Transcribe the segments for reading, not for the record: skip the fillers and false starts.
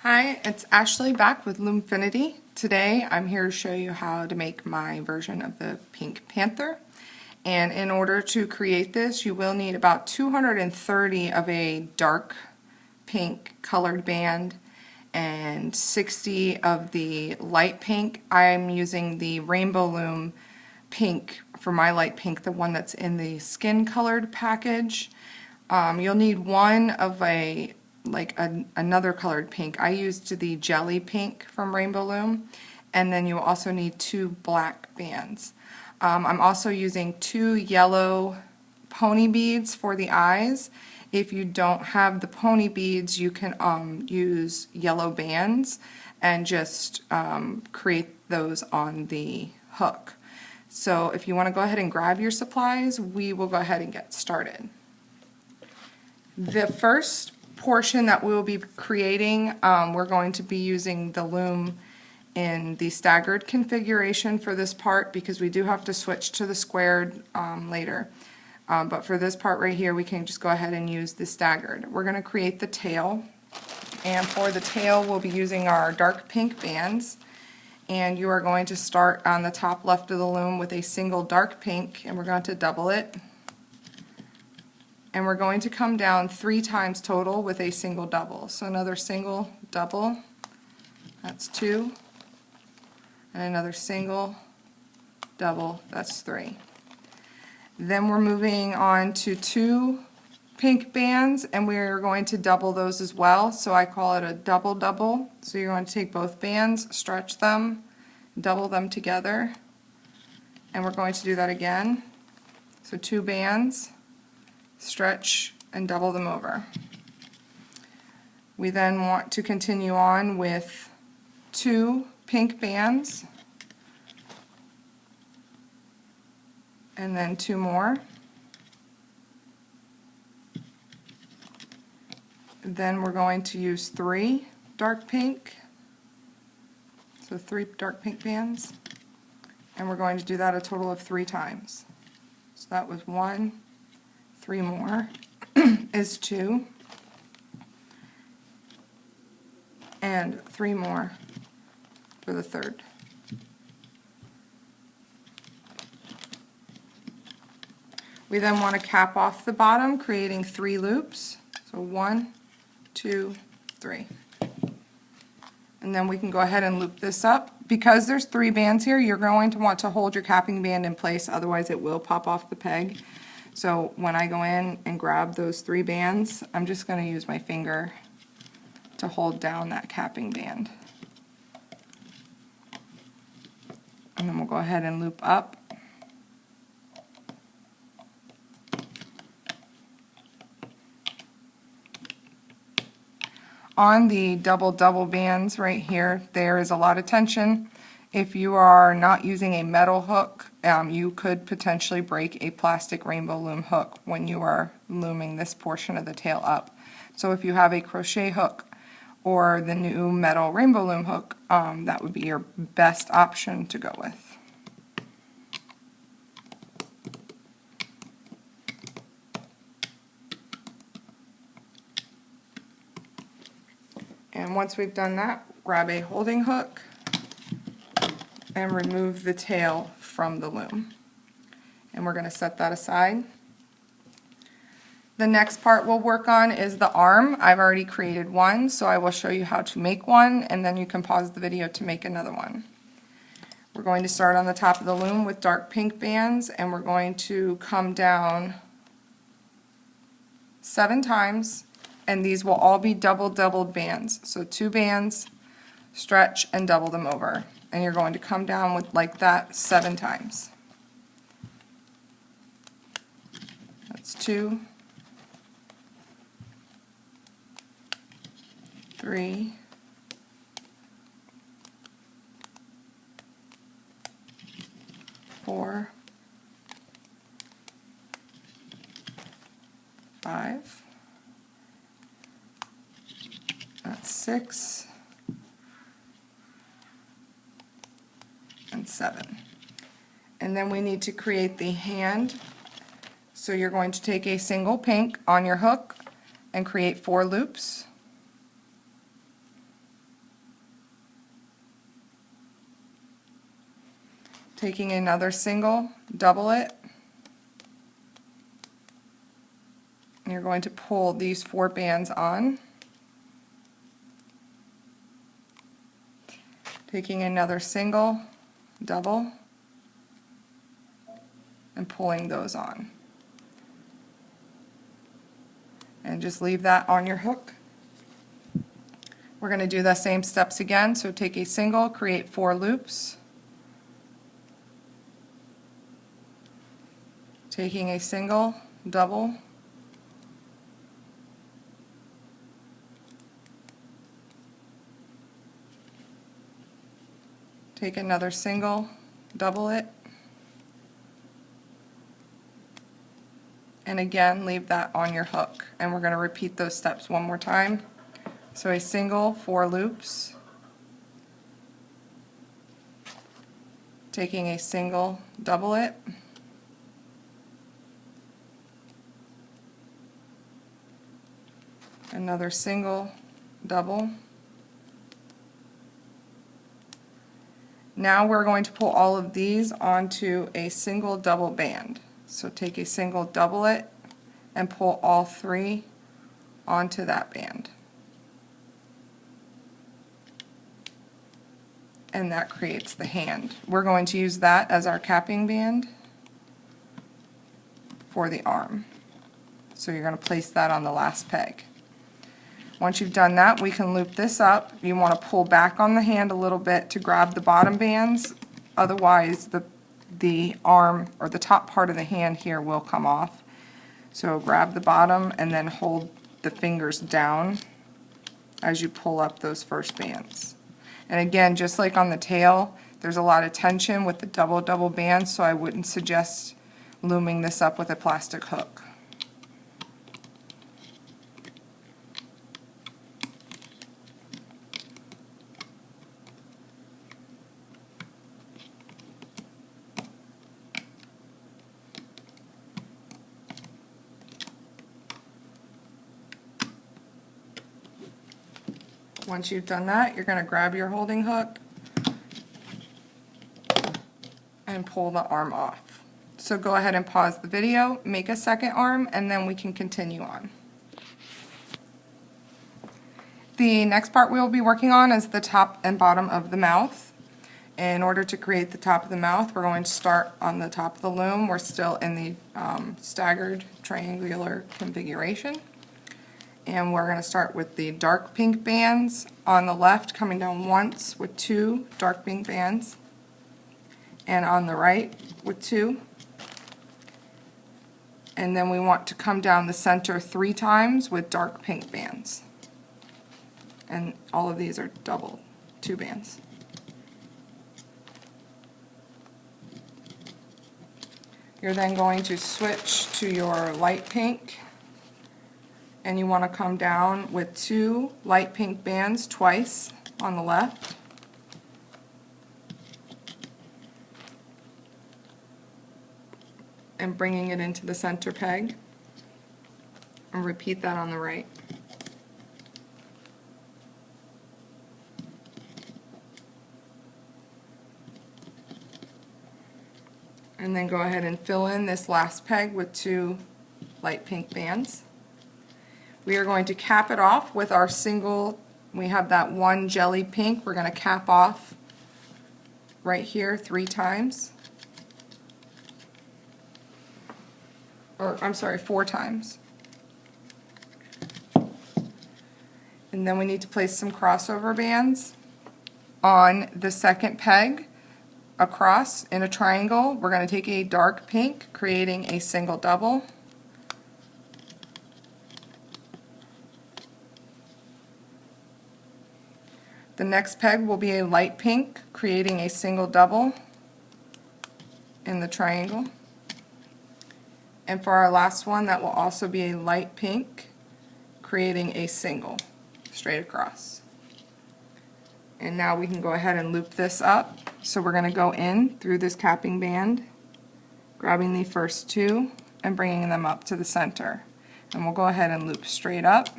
Hi, it's Ashley back with Lumefinity. Today I'm here to show you how to make my version of the pink panther. And in order to create this, you will need about 230 of a dark pink colored band and 60 of the light pink. I'm using the Rainbow Loom pink for my light pink, the one that's in the skin colored package. You'll need one of another colored pink. I used the jelly pink from Rainbow Loom, and then you also need 2 black bands. I'm also using 2 yellow pony beads for the eyes. If you don't have the pony beads, you can use yellow bands and just create those on the hook. So if you want to go ahead and grab your supplies, we will go ahead and get started. The first portion that we will be creating, we're going to be using the loom in the staggered configuration for this part because we do have to switch to the squared later. But for this part right here, we can just go ahead and use the staggered. We're going to create the tail, and for the tail we'll be using our dark pink bands, and you are going to start on the top left of the loom with a single dark pink, and we're going to double it. And we're going to come down 3 times total with a single double. So another single double, that's 2, and another single double, that's 3. Then we're moving on to 2 pink bands, and we're going to double those as well. So I call it a double double. So you're going to take both bands, stretch them, double them together, and we're going to do that again. So 2 bands, stretch and double them over. We then want to continue on with 2 pink bands and then 2 more. Then we're going to use 3 dark pink, so 3 dark pink bands, and we're going to do that a total of 3 times. So that was 1, 3 more is 2, and 3 more for the third. We then want to cap off the bottom, creating 3 loops. So 1, 2, 3. And then we can go ahead and loop this up. Because there's 3 bands here, you're going to want to hold your capping band in place, otherwise it will pop off the peg. So when I go in and grab those 3 bands, I'm just going to use my finger to hold down that capping band. And then we'll go ahead and loop up. On the double bands right here, there is a lot of tension. If you are not using a metal hook, you could potentially break a plastic Rainbow Loom hook when you are looming this portion of the tail up. So if you have a crochet hook or the new metal Rainbow Loom hook, that would be your best option to go with. And once we've done that, grab a holding hook and remove the tail from the loom. And we're going to set that aside. The next part we'll work on is the arm. I've already created one, so I will show you how to make one, and then you can pause the video to make another one. We're going to start on the top of the loom with dark pink bands, and we're going to come down 7 times, and these will all be doubled bands. So 2 bands, stretch and double them over. And you're going to come down with like that 7 times. That's 2, 3, 4, 5, that's 6, and 7. And then we need to create the hand. So you're going to take a single pink on your hook and create 4 loops. taking another single, double it, and you're going to pull these 4 bands on, taking another single, double, and pulling those on. And just leave that on your hook. We're going to do the same steps again, so take a single, create 4 loops, taking a single, double, take another single, double it, and again leave that on your hook. And we're going to repeat those steps one more time. So a single, 4 loops, taking a single, double it, another single, double. Now we're going to pull all of these onto a single double band. So take a single, double it, and pull all 3 onto that band. And that creates the hand. We're going to use that as our capping band for the arm. So you're going to place that on the last peg. Once you've done that, we can loop this up. You want to pull back on the hand a little bit to grab the bottom bands, otherwise the arm or the top part of the hand here will come off. So grab the bottom and then hold the fingers down as you pull up those first bands. And again, just like on the tail, there's a lot of tension with the double bands, so I wouldn't suggest looming this up with a plastic hook. Once you've done that, you're going to grab your holding hook and pull the arm off. So go ahead and pause the video, make a second arm, and then we can continue on. The next part we will be working on is the top and bottom of the mouth. In order to create the top of the mouth, we're going to start on the top of the loom. We're still in the staggered triangular configuration. And we're going to start with the dark pink bands on the left, coming down once with 2 dark pink bands, and on the right with 2. And then we want to come down the center 3 times with dark pink bands. And all of these are double 2 bands. You're then going to switch to your light pink, and you want to come down with 2 light pink bands twice on the left, and bringing it into the center peg, and repeat that on the right. And then go ahead and fill in this last peg with 2 light pink bands. We are going to cap it off with our single, we have that 1 jelly pink, we're going to cap off right here 3 times. Or, I'm sorry, 4 times. And then we need to place some crossover bands on the second peg across in a triangle. We're going to take a dark pink, creating a single double. The next peg will be a light pink, creating a single double in the triangle. And for our last one, that will also be a light pink, creating a single straight across. And now we can go ahead and loop this up. So we're going to go in through this capping band, grabbing the first 2 and bringing them up to the center. And we'll go ahead and loop straight up.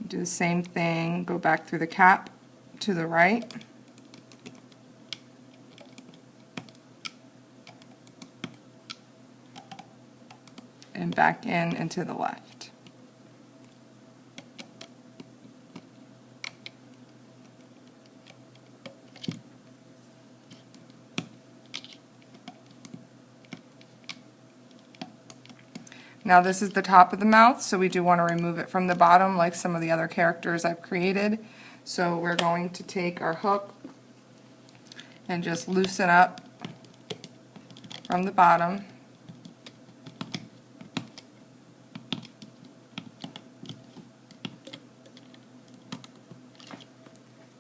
Do the same thing, go back through the cap, to the right. And back in and to the left. Now this is the top of the mouth, so we do want to remove it from the bottom like some of the other characters I've created. So we're going to take our hook and just loosen up from the bottom.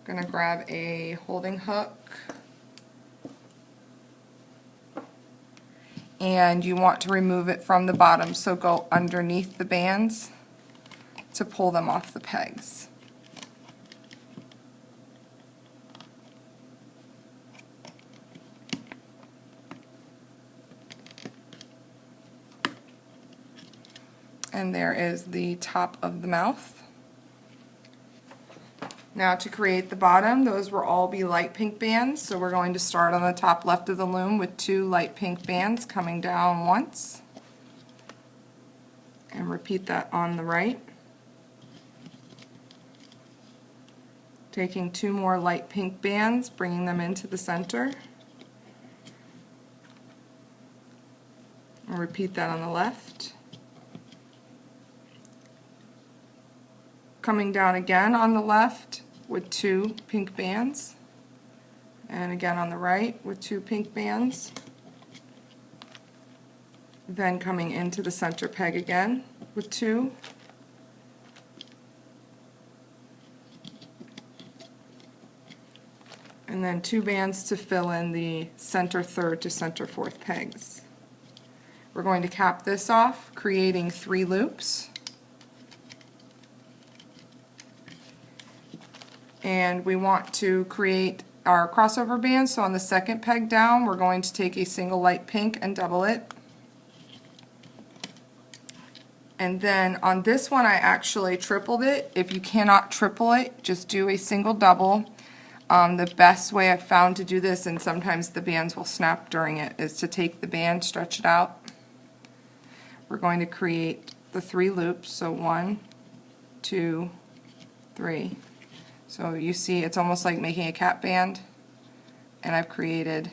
I'm going to grab a holding hook, and you want to remove it from the bottom, so go underneath the bands to pull them off the pegs. And there is the top of the mouth. Now to create the bottom, those will all be light pink bands, so we're going to start on the top left of the loom with 2 light pink bands coming down once, and repeat that on the right. Taking 2 more light pink bands, bringing them into the center, and repeat that on the left. Coming down again on the left with 2 pink bands, and again on the right with 2 pink bands, then coming into the center peg again with 2, and then 2 bands to fill in the center third to center fourth pegs. We're going to cap this off, creating 3 loops. And we want to create our crossover band, so on the second peg down we're going to take a single light pink and double it. And then on this one I actually tripled it. If you cannot triple it, just do a single double. The best way I've found to do this, and sometimes the bands will snap during it, is to take the band, stretch it out. We're going to create the 3 loops, so 1, 2, 3. So you see it's almost like making a cap band, and I've created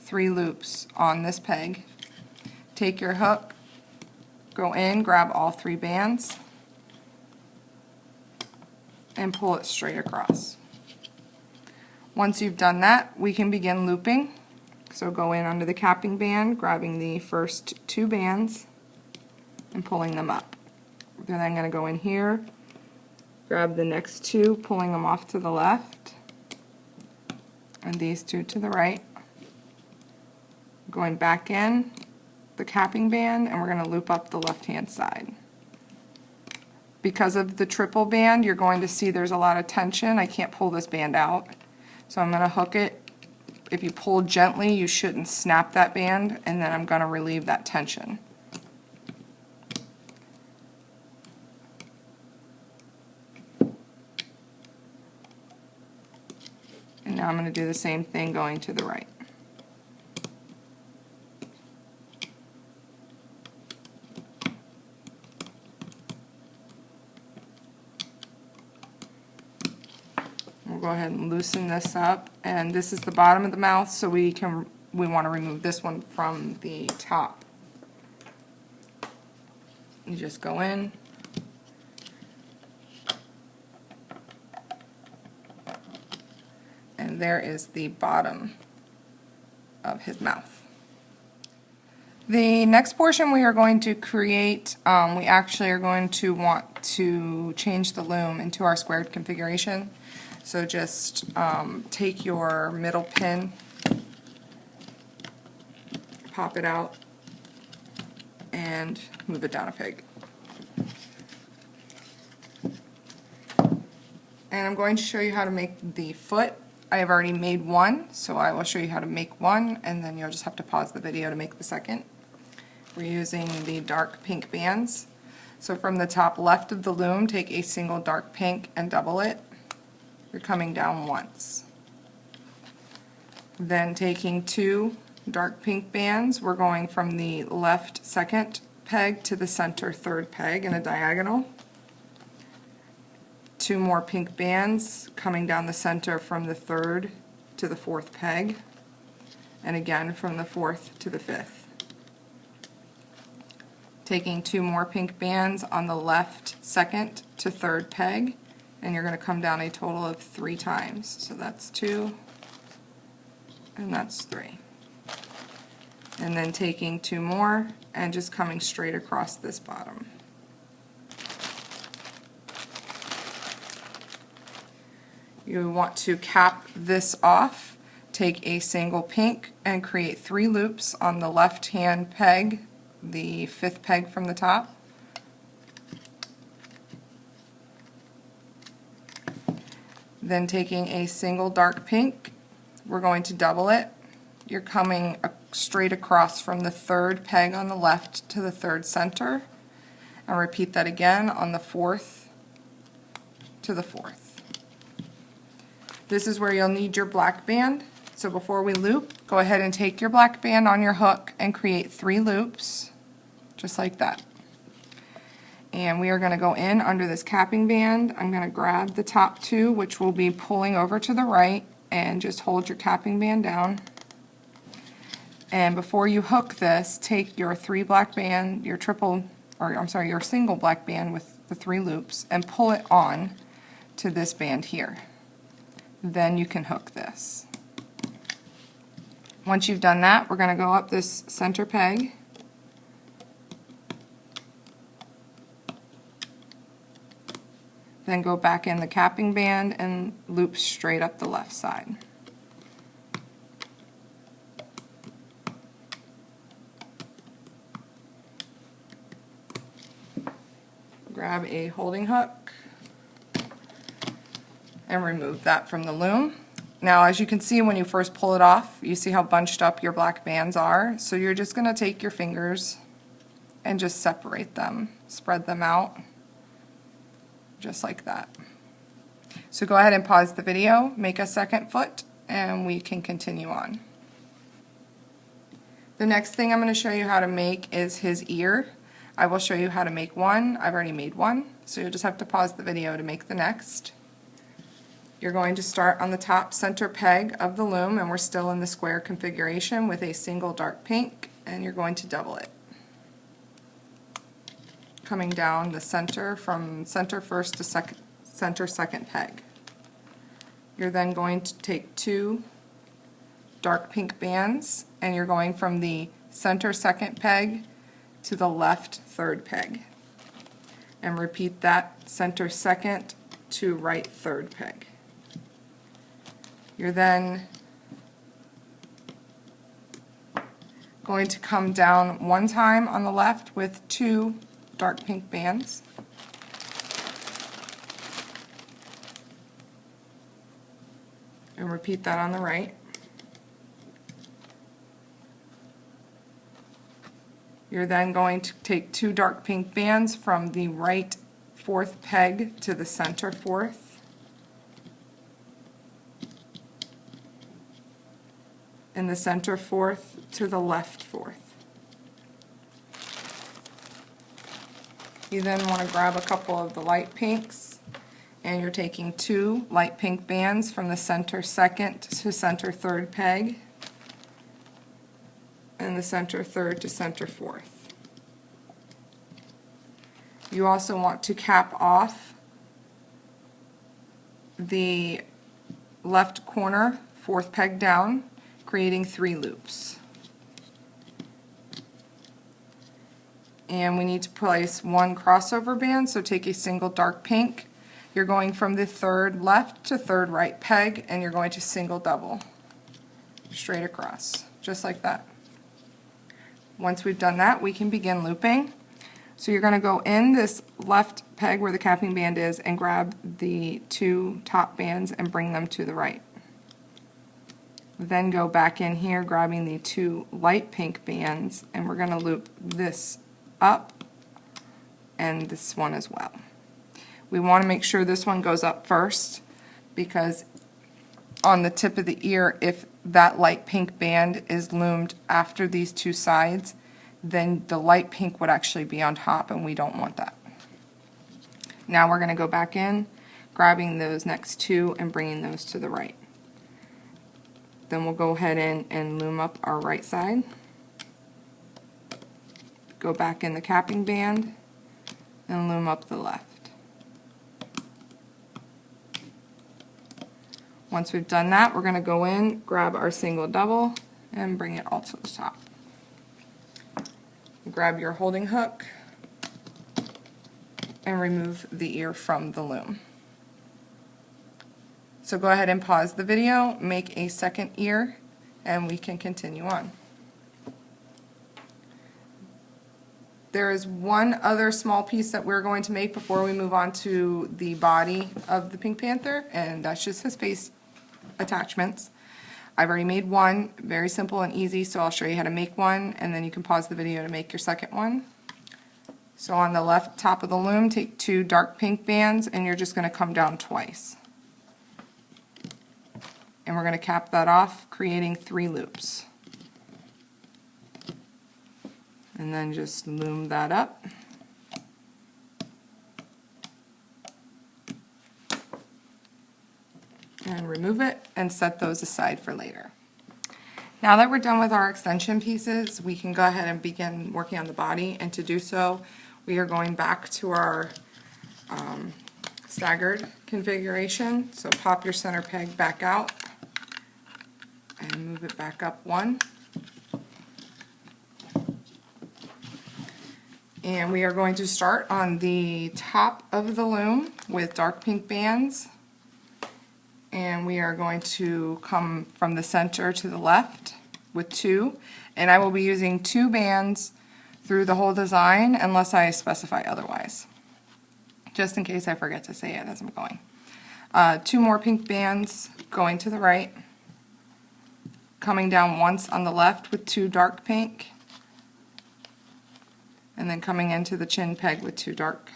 three loops on this peg. Take your hook, go in, grab all 3 bands, and pull it straight across. Once you've done that, we can begin looping. So go in under the capping band, grabbing the first 2 bands and pulling them up. Then I'm going to go in here, grab the next 2, pulling them off to the left, and these 2 to the right. Going back in the capping band, and we're going to loop up the left hand side. Because of the triple band, you're going to see there's a lot of tension. I can't pull this band out, so I'm going to hook it. If you pull gently, you shouldn't snap that band, and then I'm going to relieve that tension. And now I'm going to do the same thing going to the right. We'll go ahead and loosen this up, and this is the bottom of the mouth, so we want to remove this one from the top. You just go in, and there is the bottom of his mouth. The next portion we are going to create, we actually are going to want to change the loom into our squared configuration. So just take your middle pin, pop it out, and move it down a peg. And I'm going to show you how to make the foot. I have already made one, so I will show you how to make one, and then you'll just have to pause the video to make the second. We're using the dark pink bands. So from the top left of the loom, take a single dark pink and double it. You're coming down once. Then taking 2 dark pink bands, we're going from the left second peg to the center third peg in a diagonal. 2 more pink bands coming down the center from the third to the fourth peg, and again from the fourth to the fifth. Taking 2 more pink bands on the left second to third peg, and you're going to come down a total of 3 times. So that's 2, and that's 3. And then taking 2 more and just coming straight across this bottom. You want to cap this off. Take a single pink and create 3 loops on the left hand peg, the 5th peg from the top. Then taking a single dark pink, we're going to double it. You're coming straight across from the 3rd peg on the left to the 3rd center, and repeat that again on the 4th to the 4th. This is where you'll need your black band. So before we loop, go ahead and take your black band on your hook and create 3 loops, just like that. And we are going to go in under this capping band. I'm going to grab the top 2, which will be pulling over to the right, and just hold your capping band down. And before you hook this, take your 3 black band, your single black band with the 3 loops, and pull it on to this band here. Then you can hook this. Once you've done that, we're going to go up this center peg, then go back in the capping band and loop straight up the left side. Grab a holding hook and remove that from the loom. Now, as you can see, when you first pull it off, you see how bunched up your black bands are. So you're just going to take your fingers and just separate them, spread them out, just like that. So go ahead and pause the video, make a second foot, and we can continue on. The next thing I'm going to show you how to make is his ear. I will show you how to make one. I've already made one, so you'll just have to pause the video to make the next. You're going to start on the top center peg of the loom, and we're still in the square configuration with a single dark pink, and you're going to double it. Coming down the center from center first to center second peg. You're then going to take 2 dark pink bands, and you're going from the center second peg to the left third peg. And repeat that center second to right third peg. You're then going to come down 1 time on the left with 2 dark pink bands. And repeat that on the right. You're then going to take 2 dark pink bands from the right 4th peg to the center 4th. And the center 4th to the left 4th. You then want to grab a couple of the light pinks, and you're taking 2 light pink bands from the center second to center third peg, and the center third to center 4th. You also want to cap off the left corner 4th peg down, creating 3 loops. And we need to place 1 crossover band, so take a single dark pink. You're going from the 3rd left to 3rd right peg, and you're going to single double straight across, just like that. Once we've done that, we can begin looping. So you're going to go in this left peg where the capping band is and grab the 2 top bands and bring them to the right. Then go back in here grabbing the 2 light pink bands, and we're going to loop this up and this one as well. We want to make sure this one goes up first, because on the tip of the ear, if that light pink band is loomed after these 2 sides, then the light pink would actually be on top, and we don't want that. Now we're going to go back in, grabbing those next 2 and bringing those to the right. Then we'll go ahead and loom up our right side. Go back in the capping band and loom up the left. Once we've done that, we're going to go in, grab our single double, and bring it all to the top. Grab your holding hook and remove the ear from the loom. So go ahead and pause the video, make a second ear, and we can continue on. There is one other small piece that we're going to make before we move on to the body of the Pink Panther, and that's just his face attachments. I've already made one, very simple and easy, so I'll show you how to make one, and then you can pause the video to make your second one. So on the left top of the loom, take 2 dark pink bands, and you're just going to come down twice. And we're going to cap that off, creating 3 loops. And then just loom that up. And remove it and set those aside for later. Now that we're done with our extension pieces, we can go ahead and begin working on the body, and to do so, we are going back to our staggered configuration. So pop your center peg back out and move it back up 1. And we are going to start on the top of the loom with dark pink bands, and we are going to come from the center to the left with 2, and I will be using 2 bands through the whole design unless I specify otherwise, just in case I forget to say it as I'm going. 2 more pink bands going to the right, coming down once on the left with 2 dark pink, and then coming into the chin peg with 2 dark,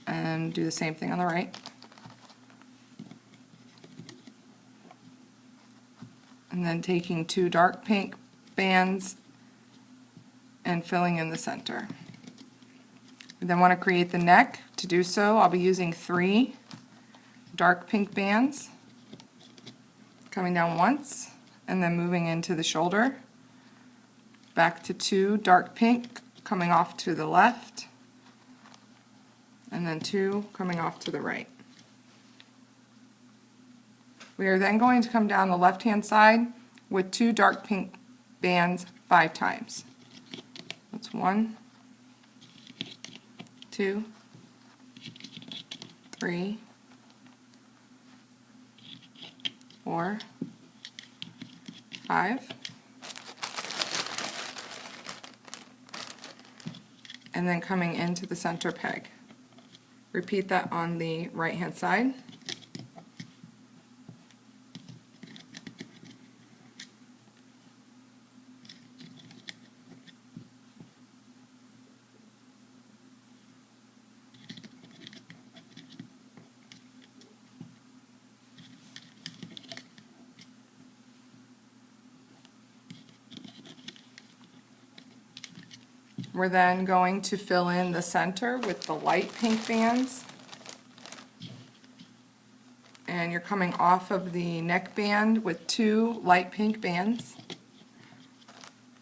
and do the same thing on the right. And then taking 2 dark pink bands and filling in the center. We then want to create the neck. To do so, I'll be using 3 dark pink bands, coming down once, and then moving into the shoulder. Back to 2 dark pink, coming off to the left, and then 2 coming off to the right. We are then going to come down the left-hand side with 2 dark pink bands 5 times. That's 1, 2, 3, 4, 5, and then coming into the center peg. Repeat that on the right-hand side. We're then going to fill in the center with the light pink bands. And you're coming off of the neck band with 2 light pink bands.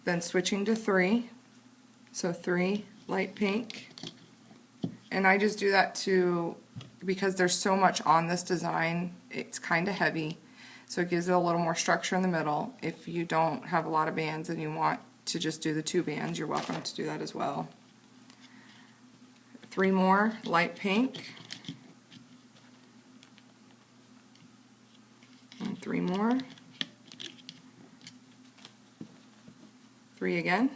Then switching to 3. So 3 light pink. And I just do that because there's so much on this design, it's kind of heavy. So it gives it a little more structure in the middle. If you don't have a lot of bands and you want to just do the 2 bands, you're welcome to do that as well. 3 more light pink, and 3 more, 3 again.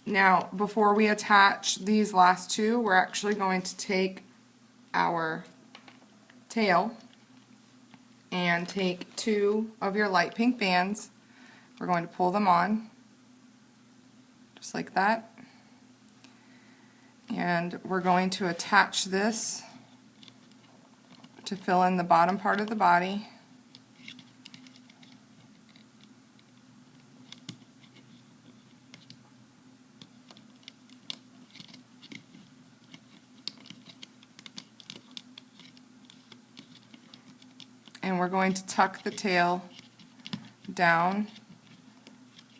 Now before we attach these last 2, we're actually going to take our tail and take 2 of your light pink bands. We're going to pull them on, just like that. And we're going to attach this to fill in the bottom part of the body. And we're going to tuck the tail down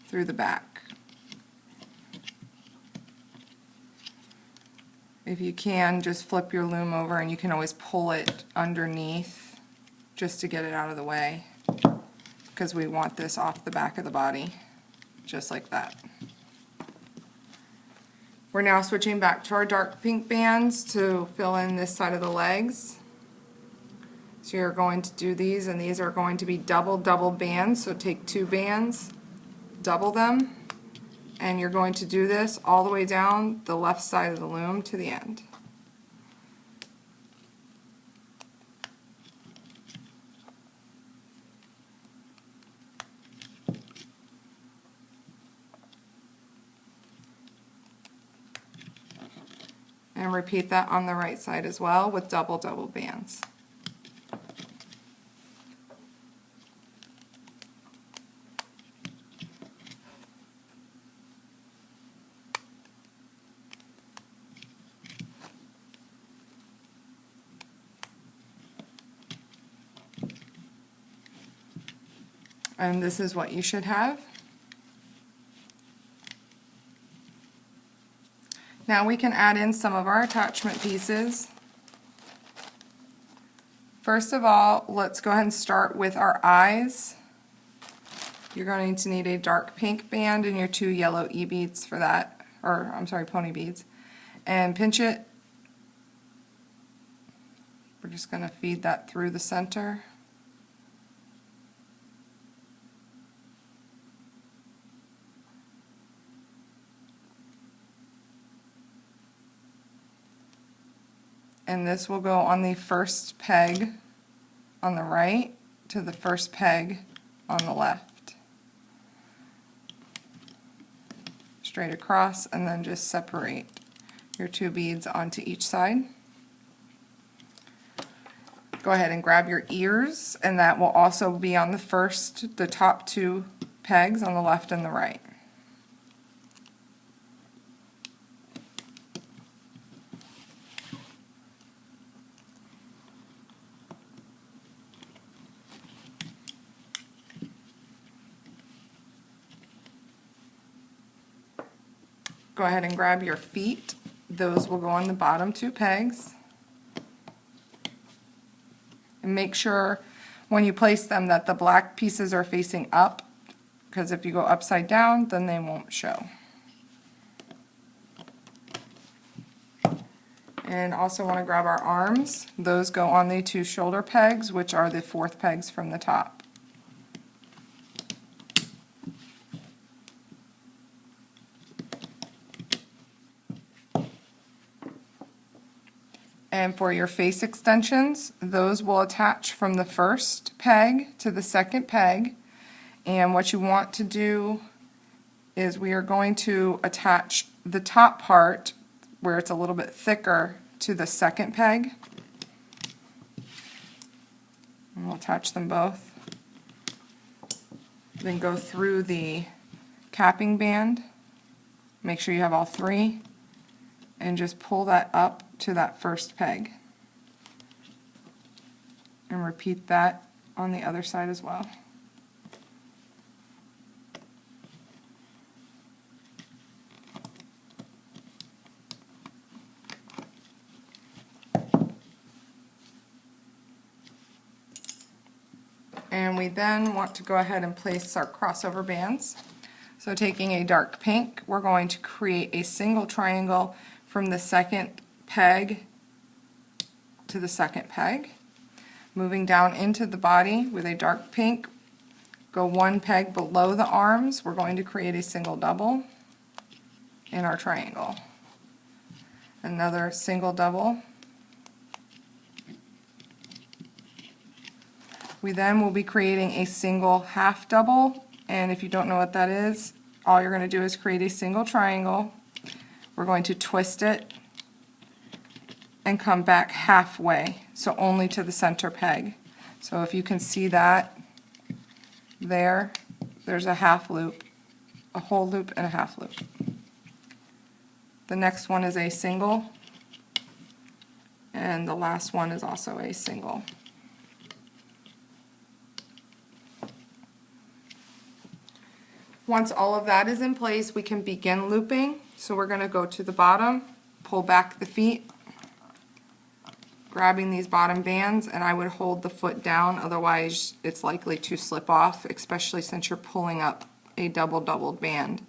through the back. If you can, just flip your loom over, and you can always pull it underneath just to get it out of the way, because we want this off the back of the body, just like that. We're now switching back to our dark pink bands to fill in this side of the legs. So you're going to do these, and these are going to be double bands. So take 2 bands, double them, and you're going to do this all the way down the left side of the loom to the end. And repeat that on the right side as well with double bands. And this is what you should have. Now we can add in some of our attachment pieces. First of all, let's go ahead and start with our eyes. You're going to need a dark pink band and your 2 yellow E-beads for that, or I'm sorry, pony beads. And pinch it. We're just going to feed that through the center. And this will go on the first peg on the right to the first peg on the left. Straight across, and then just separate your 2 beads onto each side. Go ahead and grab your ears, and that will also be on the top 2 pegs on the left and the right. Go ahead and grab your feet. Those will go on the bottom 2 pegs. And make sure when you place them that the black pieces are facing up, because if you go upside down, then they won't show. And also want to grab our arms. Those go on the 2 shoulder pegs, which are the 4th pegs from the top. And for your face extensions, those will attach from the first peg to the second peg. And what you want to do is we are going to attach the top part, where it's a little bit thicker, to the second peg. And we'll attach them both. Then go through the capping band. Make sure you have all 3. And just pull that up to that first peg. And repeat that on the other side as well. And we then want to go ahead and place our crossover bands. So taking a dark pink, we're going to create a single triangle from the second peg to the second peg. Moving down into the body with a dark pink, go 1 peg below the arms. We're going to create a single double in our triangle. Another single double. We then will be creating a single half double, and if you don't know what that is, all you're going to do is create a single triangle. We're going to twist it and come back halfway, so only to the center peg. So if you can see that there's a half loop, a whole loop, and a half loop. The next one is a single, and the last one is also a single. Once all of that is in place, we can begin looping. So we're going to go to the bottom, pull back the feet, grabbing these bottom bands, and I would hold the foot down, otherwise it's likely to slip off, especially since you're pulling up a doubled band.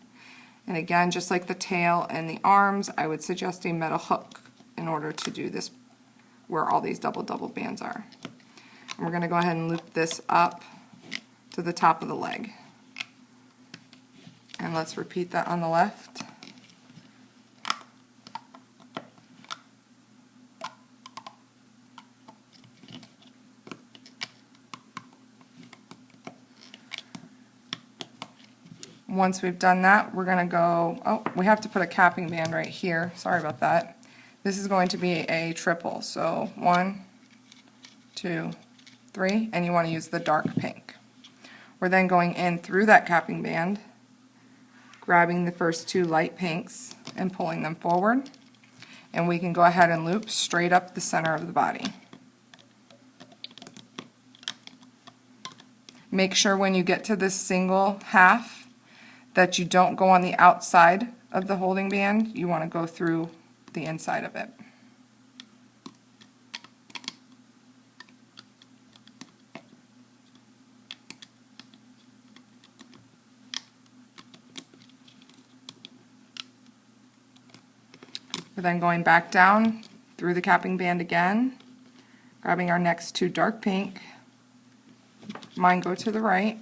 And again, just like the tail and the arms, I would suggest a metal hook in order to do this where all these double bands are. And we're going to go ahead and loop this up to the top of the leg. And let's repeat that on the left. Once we've done that, we're going to go, oh, we have to put a capping band right here. Sorry about that. This is going to be a triple. So 1, 2, 3, and you want to use the dark pink. We're then going in through that capping band, grabbing the first 2 light pinks and pulling them forward. And we can go ahead and loop straight up the center of the body. Make sure when you get to this single half that you don't go on the outside of the holding band. You want to go through the inside of it. We're then going back down through the capping band again, grabbing our next 2 dark pink. Mine go to the right,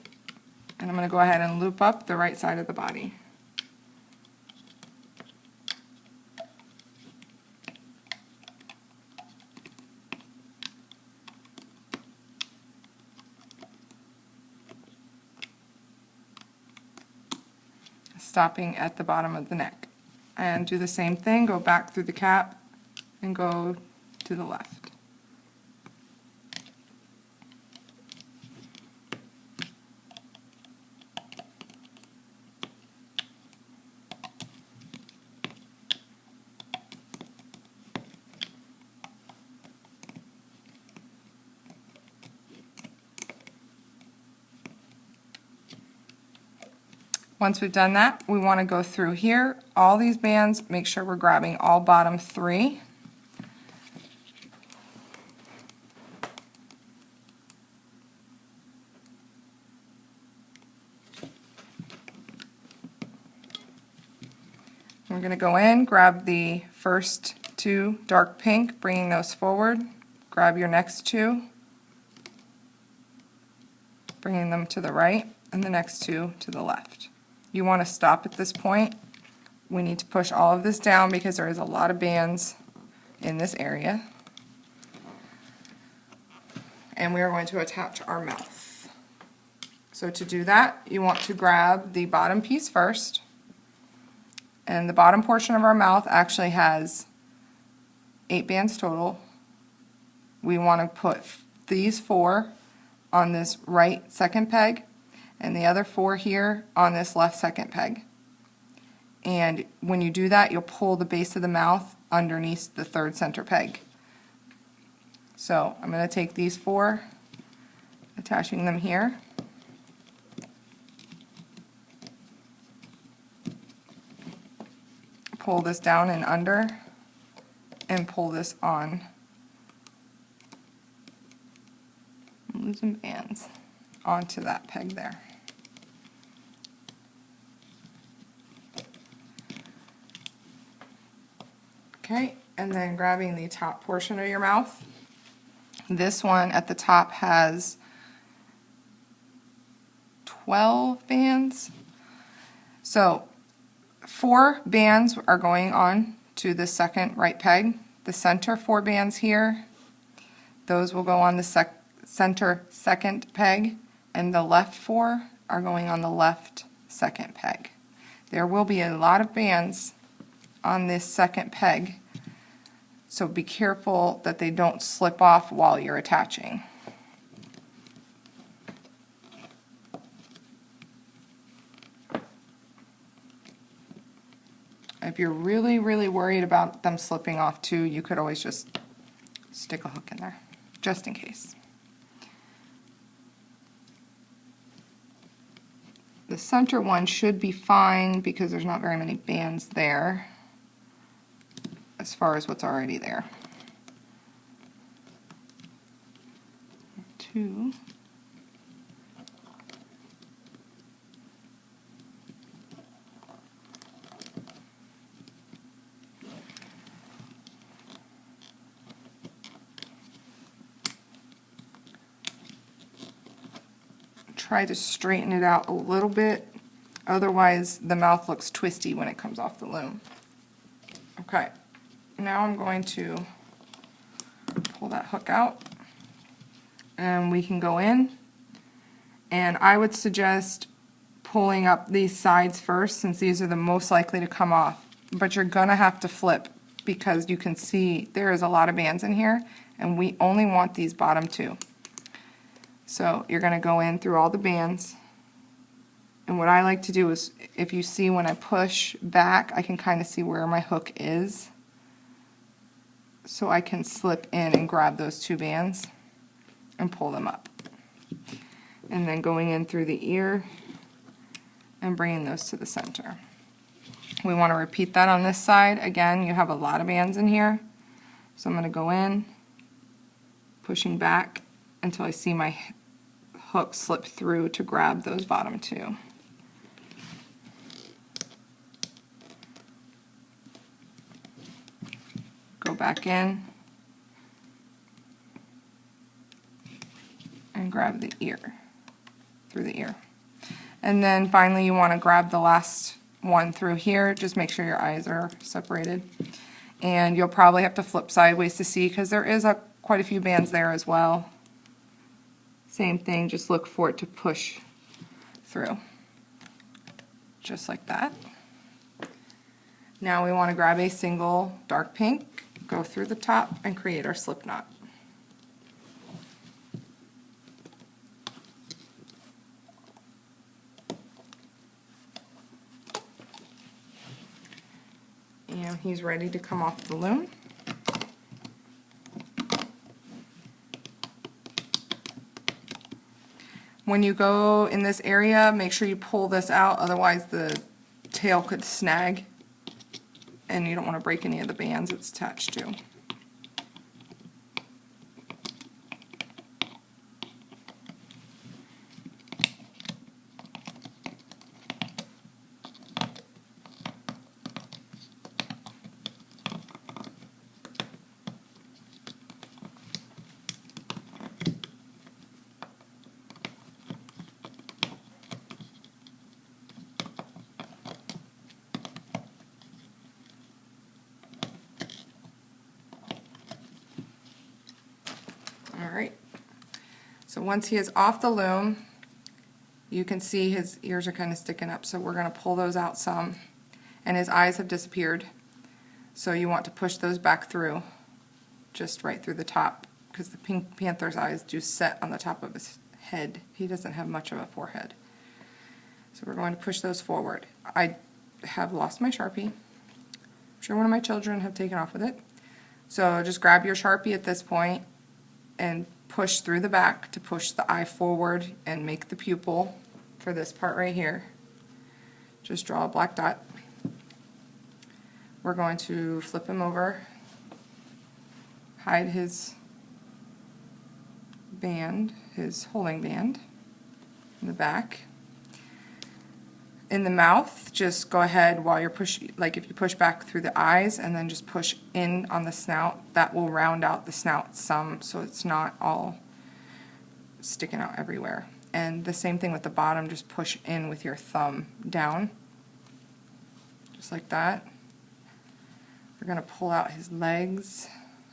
and I'm going to go ahead and loop up the right side of the body. Stopping at the bottom of the neck. And do the same thing, go back through the cap and go to the left. Once we've done that, we want to go through here, all these bands, make sure we're grabbing all bottom 3. We're going to go in, grab the first 2 dark pink, bringing those forward, grab your next 2, bringing them to the right, and the next 2 to the left. You want to stop at this point. We need to push all of this down because there is a lot of bands in this area. And we are going to attach our mouth. So to do that, you want to grab the bottom piece first. And the bottom portion of our mouth actually has 8 bands total. We want to put these 4 on this right second peg, and the other 4 here on this left second peg. And when you do that, you'll pull the base of the mouth underneath the 3rd center peg. So I'm going to take these 4, attaching them here. Pull this down and under, and pull this on. I'm losing bands onto that peg there. Okay, and then grabbing the top portion of your mouth. This one at the top has 12 bands. So 4 bands are going on to the second right peg. The center 4 bands here, those will go on the center second peg, and the left 4 are going on the left second peg. There will be a lot of bands on this second peg, so be careful that they don't slip off while you're attaching. If you're really, really worried about them slipping off too, you could always just stick a hook in there, just in case. The center one should be fine because there's not very many bands there as far as what's already there. 2. Try to straighten it out a little bit, otherwise the mouth looks twisty when it comes off the loom. Okay, now I'm going to pull that hook out and we can go in, and I would suggest pulling up these sides first since these are the most likely to come off, but you're gonna have to flip because you can see there is a lot of bands in here and we only want these bottom 2. So you're going to go in through all the bands, and what I like to do is, if you see when I push back, I can kind of see where my hook is, so I can slip in and grab those 2 bands and pull them up. And then going in through the ear and bringing those to the center. We want to repeat that on this side. Again, you have a lot of bands in here, so I'm going to go in, pushing back until I see my hook slip through to grab those bottom 2. Go back in and grab the ear, through the ear. And then finally you want to grab the last one through here. Just make sure your eyes are separated. And you'll probably have to flip sideways to see because there is quite a few bands there as well. Same thing, just look for it to push through, just like that. Now we want to grab a single dark pink, go through the top, and create our slip knot. And he's ready to come off the loom. When you go in this area, make sure you pull this out, otherwise the tail could snag and you don't want to break any of the bands it's attached to. Alright, so once he is off the loom, you can see his ears are kind of sticking up, so we're going to pull those out some, and his eyes have disappeared, so you want to push those back through, just right through the top, because the Pink Panther's eyes do set on the top of his head. He doesn't have much of a forehead. So we're going to push those forward. I have lost my Sharpie. I'm sure one of my children have taken off with it. So just grab your Sharpie at this point and push through the back to push the eye forward and make the pupil for this part right here. Just draw a black dot. We're going to flip him over, hide his band, his holding band in the back. In the mouth, just go ahead while you're pushing, like if you push back through the eyes and then just push in on the snout, that will round out the snout some so it's not all sticking out everywhere. And the same thing with the bottom, just push in with your thumb down, just like that. We're going to pull out his legs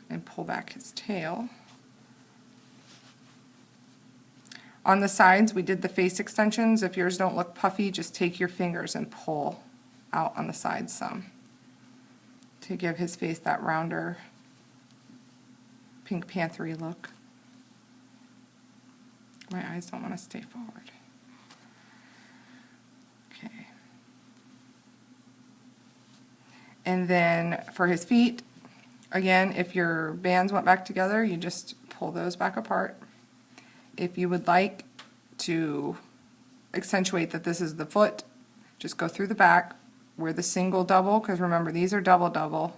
and pull back his tail. On the sides, we did the face extensions. If yours don't look puffy, just take your fingers and pull out on the sides some to give his face that rounder Pink Panther-y look. My eyes don't want to stay forward. Okay. And then for his feet, again, if your bands went back together, you just pull those back apart. If you would like to accentuate that this is the foot, just go through the back where the single double, because remember these are double double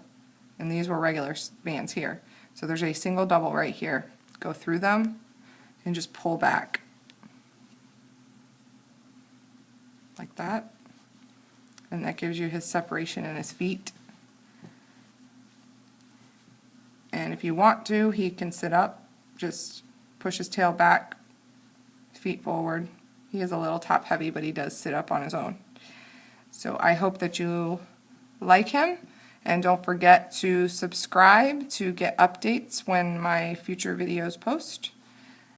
and these were regular bands here. So there's a single double right here. Go through them and just pull back like that. And that gives you his separation in his feet. And if you want to, he can sit up, just push his tail back, feet forward. He is a little top heavy, but he does sit up on his own. So I hope that you like him, and don't forget to subscribe to get updates when my future videos post.